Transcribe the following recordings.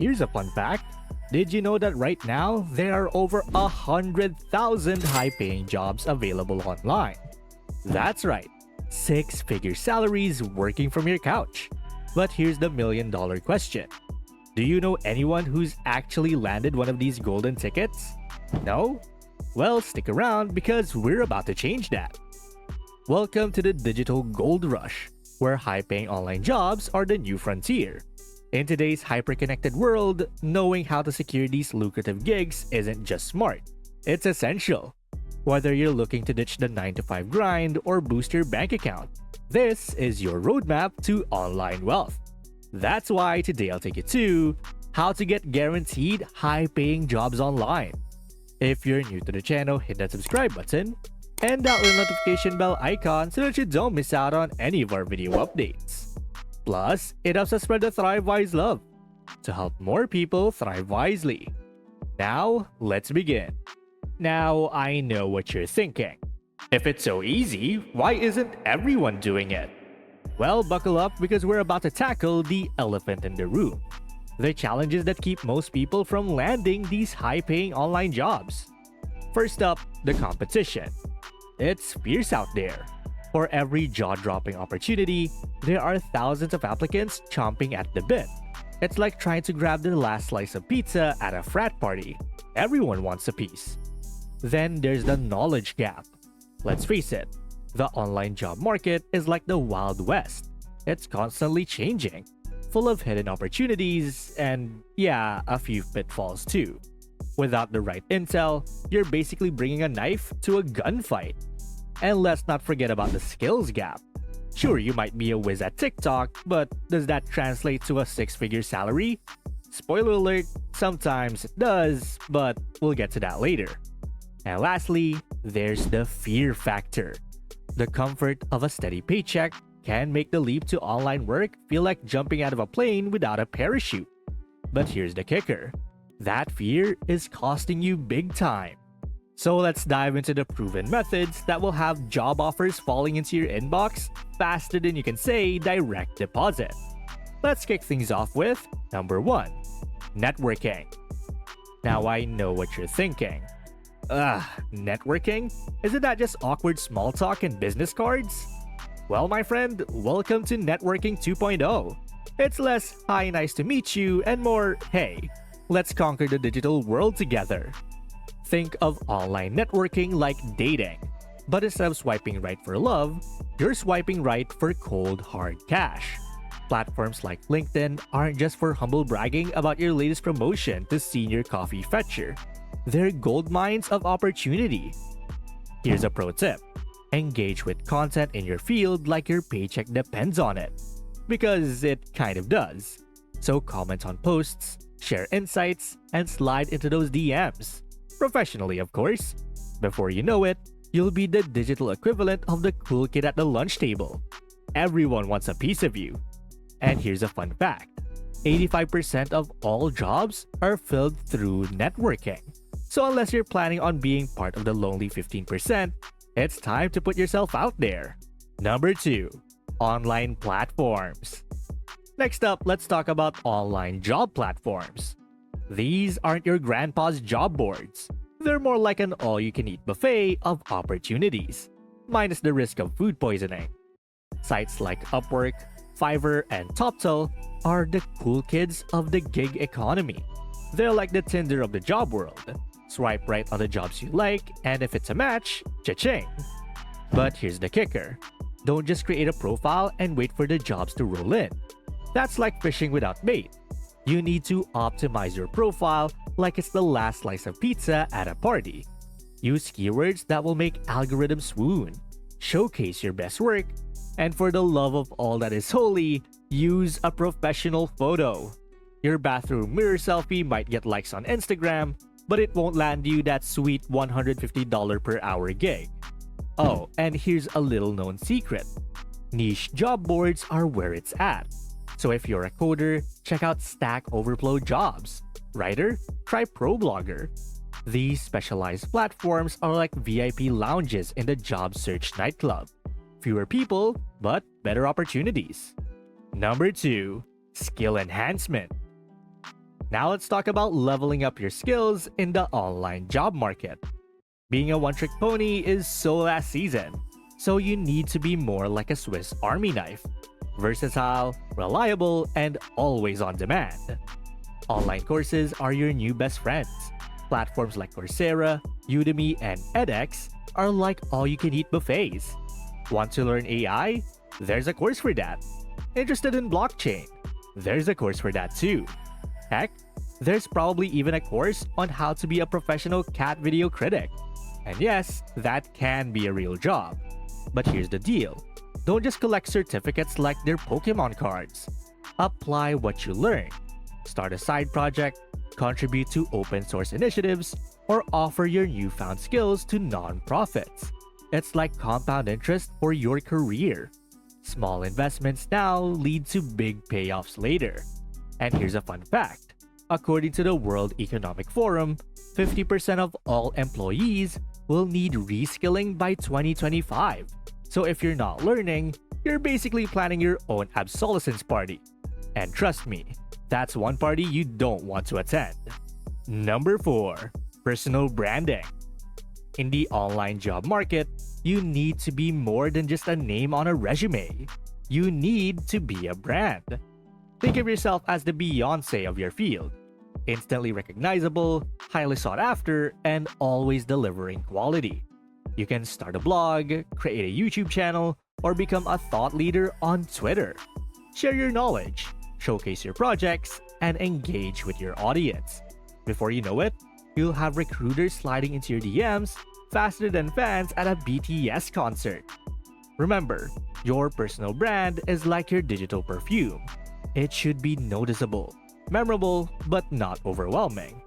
Here's a fun fact. Did you know that right now, there are over 100,000 high-paying jobs available online? That's right, six-figure salaries working from your couch. But here's the million-dollar question. Do you know anyone who's actually landed one of these golden tickets? No? Well, stick around because we're about to change that. Welcome to the digital gold rush, where high-paying online jobs are the new frontier. In today's hyper-connected world, knowing how to secure these lucrative gigs isn't just smart, it's essential. Whether you're looking to ditch the 9-to-5 grind or boost your bank account, this is your roadmap to online wealth. That's why today I'll take you to how to get guaranteed high-paying jobs online. If you're new to the channel, hit that subscribe button and that little notification bell icon so that you don't miss out on any of our video updates. Plus, it helps us spread the Thrive Wise love to help more people thrive wisely. Now, let's begin. Now, I know what you're thinking. If it's so easy, why isn't everyone doing it? Well, buckle up because we're about to tackle the elephant in the room. The challenges that keep most people from landing these high-paying online jobs. First up, the competition. It's fierce out there. For every jaw-dropping opportunity, there are thousands of applicants chomping at the bit. It's like trying to grab the last slice of pizza at a frat party. Everyone wants a piece. Then there's the knowledge gap. Let's face it, the online job market is like the Wild West. It's constantly changing, full of hidden opportunities and, yeah, a few pitfalls too. Without the right intel, you're basically bringing a knife to a gunfight. And let's not forget about the skills gap. Sure, you might be a whiz at TikTok, but does that translate to a six-figure salary? Spoiler alert, sometimes it does, but we'll get to that later. And lastly, there's the fear factor. The comfort of a steady paycheck can make the leap to online work feel like jumping out of a plane without a parachute. But here's the kicker. That fear is costing you big time. So let's dive into the proven methods that will have job offers falling into your inbox faster than you can say direct deposit. Let's kick things off with number 1, networking. Now I know what you're thinking. Networking? Isn't that just awkward small talk and business cards? Well, my friend, welcome to Networking 2.0. It's less, hi, nice to meet you, and more, hey, let's conquer the digital world together. Think of online networking like dating. But instead of swiping right for love, you're swiping right for cold, hard cash. Platforms like LinkedIn aren't just for humble bragging about your latest promotion to senior coffee fetcher. They're gold mines of opportunity. Here's a pro tip. Engage with content in your field like your paycheck depends on it. Because it kind of does. So comment on posts, share insights, and slide into those DMs. Professionally, of course. Before you know it, you'll be the digital equivalent of the cool kid at the lunch table. Everyone wants a piece of you. And here's a fun fact. 85% of all jobs are filled through networking. So unless you're planning on being part of the lonely 15%, it's time to put yourself out there. Number 2, online platforms. Next up, let's talk about online job platforms. These aren't your grandpa's job boards. They're more like an all-you-can-eat buffet of opportunities, minus the risk of food poisoning. Sites like Upwork, Fiverr, and TopTal are the cool kids of the gig economy. They're like the Tinder of the job world. Swipe right on the jobs you like, and if it's a match, cha-ching. But here's the kicker. Don't just create a profile and wait for the jobs to roll in. That's like fishing without bait. You need to optimize your profile like it's the last slice of pizza at a party. Use keywords that will make algorithms swoon. Showcase your best work. And for the love of all that is holy, use a professional photo. Your bathroom mirror selfie might get likes on Instagram, but it won't land you that sweet $150 per hour gig. Oh, and here's a little known secret. Niche job boards are where it's at. So if you're a coder, check out Stack Overflow Jobs. Writer? Try ProBlogger. These specialized platforms are like VIP lounges in the job search nightclub. Fewer people, but better opportunities. Number 2, skill enhancement. Now let's talk about leveling up your skills in the online job market. Being a one-trick pony is so last season, so you need to be more like a Swiss Army knife. Versatile, reliable, and always on demand. Online courses are your new best friends. Platforms like Coursera, Udemy, and edX are like all-you-can-eat buffets. Want to learn AI? There's a course for that. Interested in blockchain? There's a course for that too. Heck, there's probably even a course on how to be a professional cat video critic. And yes, that can be a real job. But here's the deal. Don't just collect certificates like they're Pokemon cards. Apply what you learn. Start a side project, contribute to open source initiatives, or offer your newfound skills to nonprofits. It's like compound interest for your career. Small investments now lead to big payoffs later. And here's a fun fact. According to the World Economic Forum, 50% of all employees will need reskilling by 2025. So if you're not learning, you're basically planning your own obsolescence party. And trust me, that's one party you don't want to attend. Number 4. Personal branding. In the online job market, you need to be more than just a name on a resume. You need to be a brand. Think of yourself as the Beyoncé of your field. Instantly recognizable, highly sought after, and always delivering quality. You can start a blog, create a YouTube channel, or become a thought leader on Twitter. Share your knowledge, showcase your projects, and engage with your audience. Before you know it, you'll have recruiters sliding into your DMs faster than fans at a BTS concert. Remember, your personal brand is like your digital perfume. It should be noticeable, memorable, but not overwhelming.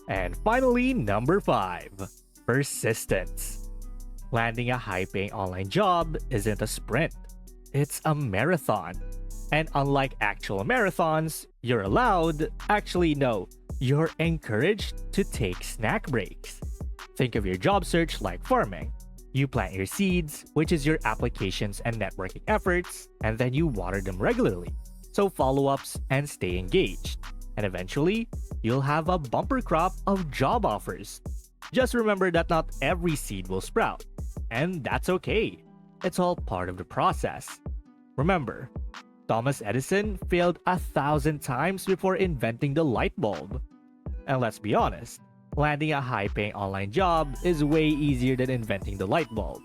And finally, number 5. Persistence. Landing a high-paying online job isn't a sprint. It's a marathon. And unlike actual marathons, you're encouraged to take snack breaks. Think of your job search like farming. You plant your seeds, which is your applications and networking efforts, and then you water them regularly. So follow-ups and stay engaged. And eventually, you'll have a bumper crop of job offers. Just remember that not every seed will sprout. And that's okay. It's all part of the process. Remember, Thomas Edison failed 1,000 times before inventing the light bulb. And let's be honest, landing a high-paying online job is way easier than inventing the light bulb.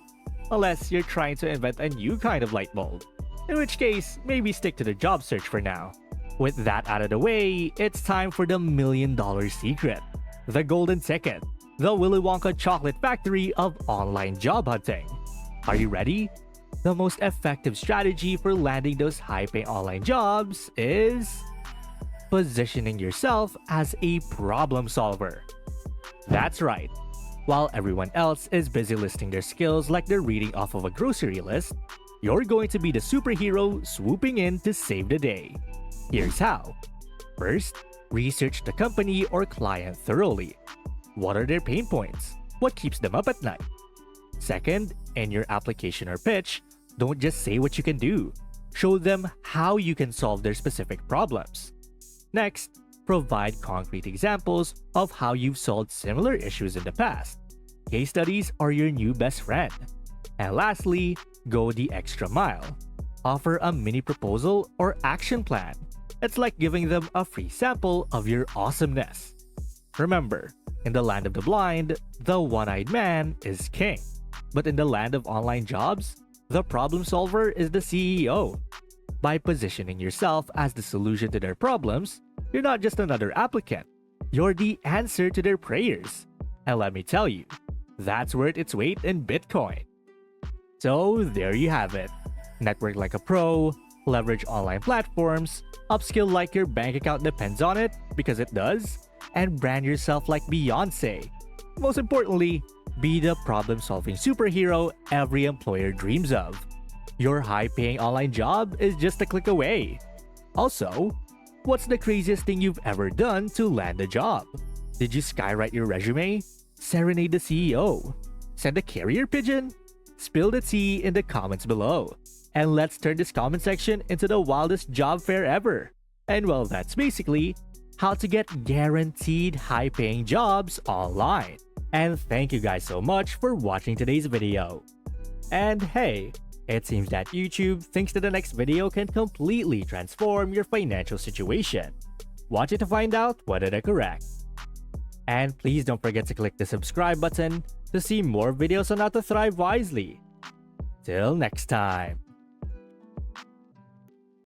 Unless you're trying to invent a new kind of light bulb. In which case, maybe stick to the job search for now. With that out of the way, it's time for the $1 million secret. The golden ticket. The Willy Wonka chocolate factory of online job hunting. Are you ready? The most effective strategy for landing those high-paying online jobs is positioning yourself as a problem solver. That's right. While everyone else is busy listing their skills like they're reading off of a grocery list, you're going to be the superhero swooping in to save the day. Here's how. First, research the company or client thoroughly. What are their pain points? What keeps them up at night? Second, in your application or pitch, don't just say what you can do. Show them how you can solve their specific problems. Next, provide concrete examples of how you've solved similar issues in the past. Case studies are your new best friend. And lastly, go the extra mile. Offer a mini proposal or action plan. It's like giving them a free sample of your awesomeness. Remember, in the land of the blind, the one-eyed man is king. But in the land of online jobs, the problem solver is the CEO. By positioning yourself as the solution to their problems, you're not just another applicant. You're the answer to their prayers. And let me tell you, that's worth its weight in Bitcoin. So there you have it. Network like a pro, leverage online platforms, upskill like your bank account depends on it, because it does, and brand yourself like Beyoncé. Most importantly, be the problem-solving superhero every employer dreams of. Your high-paying online job is just a click away. Also, what's the craziest thing you've ever done to land a job? Did you skywrite your resume? Serenade the CEO? Send a carrier pigeon? Spill the tea in the comments below. And let's turn this comment section into the wildest job fair ever. And well, that's basically how to get guaranteed high-paying jobs online. And thank you guys so much for watching today's video. And hey, it seems that YouTube thinks that the next video can completely transform your financial situation. Watch it to find out whether they're correct. And please don't forget to click the subscribe button to see more videos on how to thrive wisely. Till next time.